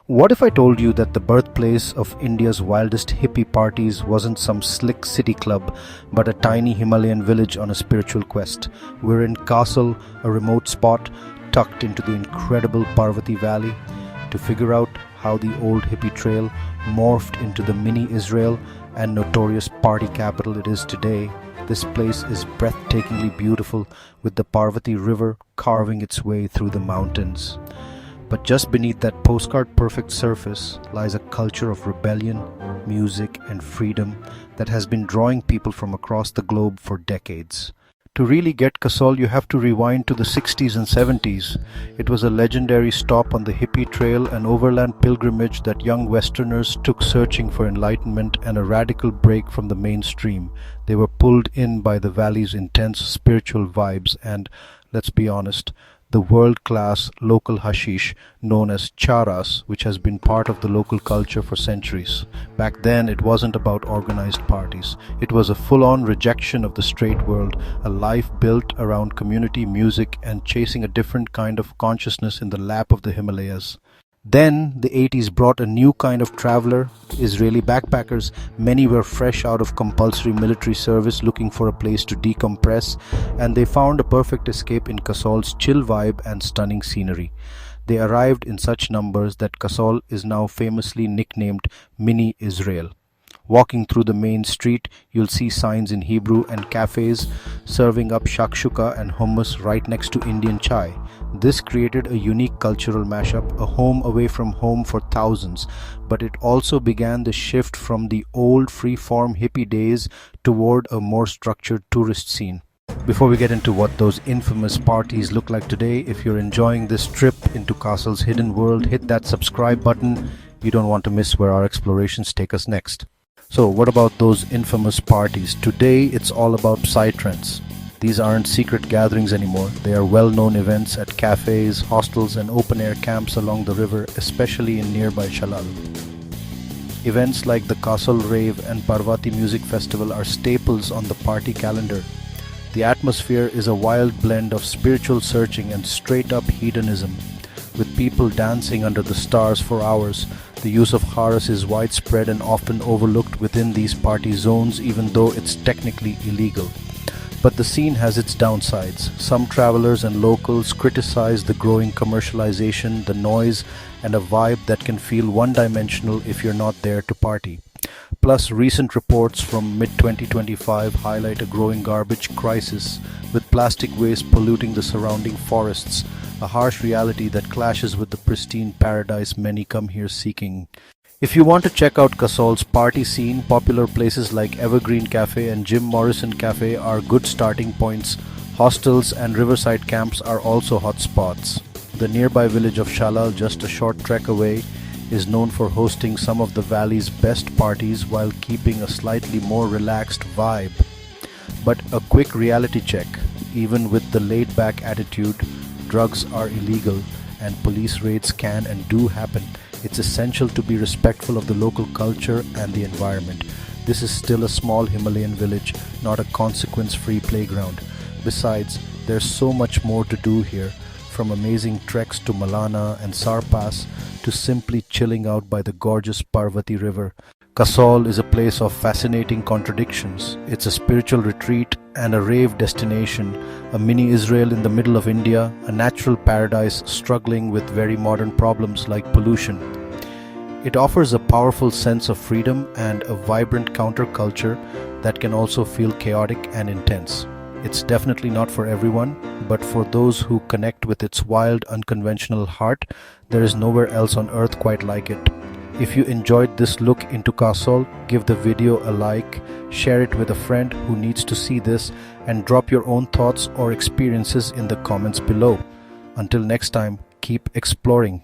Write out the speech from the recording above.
What if I told you that the birthplace of India's wildest hippie parties wasn't some slick city club, but a tiny Himalayan village on a spiritual quest? We're in Kasol, a remote spot tucked into the incredible Parvati Valley. To figure out how the old Hippie Trail morphed into the mini Israel and notorious party capital it is today, this place is breathtakingly beautiful, with the Parvati River carving its way through the mountains. But just beneath that postcard-perfect surface lies a culture of rebellion, music, and freedom that has been drawing people from across the globe for decades. To really get Kasol, you have to rewind to the 60s and 70s. It was a legendary stop on the Hippie Trail, an overland pilgrimage that young Westerners took searching for enlightenment and a radical break from the mainstream. They were pulled in by the valley's intense spiritual vibes and, let's be honest, the world-class local hashish known as charas, which has been part of the local culture for centuries. Back then, it wasn't about organized parties. It was a full-on rejection of the straight world, a life built around community music and chasing a different kind of consciousness in the lap of the Himalayas. Then the 80s brought a new kind of traveler, Israeli backpackers. Many were fresh out of compulsory military service looking for a place to decompress, and they found a perfect escape in Kasol's chill vibe and stunning scenery. They arrived in such numbers that Kasol is now famously nicknamed Mini Israel. Walking through the main street, you'll see signs in Hebrew and cafes serving up shakshuka and hummus right next to Indian chai. This created a unique cultural mashup, a home away from home for thousands, but it also began the shift from the old free-form hippie days toward a more structured tourist scene. Before we get into what those infamous parties look like today, if you're enjoying this trip into Kasol's hidden world, hit that subscribe button. You don't want to miss where our explorations take us next. So what about those infamous parties? Today it's all about psytrance. These aren't secret gatherings anymore. They are well-known events at cafes, hostels and open-air camps along the river, especially in nearby Shalal. Events like the Kasol Rave and Parvati Music Festival are staples on the party calendar. The atmosphere is a wild blend of spiritual searching and straight-up hedonism, with people dancing under the stars for hours. The use of haras is widespread and often overlooked within these party zones, even though it's technically illegal. But the scene has its downsides. Some travelers and locals criticize the growing commercialization, the noise, and a vibe that can feel one-dimensional if you're not there to party. Plus, recent reports from mid-2025 highlight a growing garbage crisis, with plastic waste polluting the surrounding forests, a harsh reality that clashes with the pristine paradise many come here seeking. If you want to check out Kasol's party scene, popular places like Evergreen Cafe and Jim Morrison Cafe are good starting points. Hostels and riverside camps are also hot spots. The nearby village of Shalal, just a short trek away, is known for hosting some of the valley's best parties while keeping a slightly more relaxed vibe. But a quick reality check: even with the laid-back attitude, drugs are illegal and police raids can and do happen. It's essential to be respectful of the local culture and the environment. This is still a small Himalayan village, not a consequence-free playground. Besides, there's so much more to do here, from amazing treks to Malana and Sarpas to simply chilling out by the gorgeous Parvati River. Kasol is a place of fascinating contradictions. It's a spiritual retreat and a rave destination, a mini Israel in the middle of India, a natural paradise struggling with very modern problems like pollution. It offers a powerful sense of freedom and a vibrant counterculture that can also feel chaotic and intense. It's definitely not for everyone, but for those who connect with its wild, unconventional heart, there is nowhere else on earth quite like it. If you enjoyed this look into Kasol, give the video a like, share it with a friend who needs to see this, and drop your own thoughts or experiences in the comments below. Until next time, keep exploring.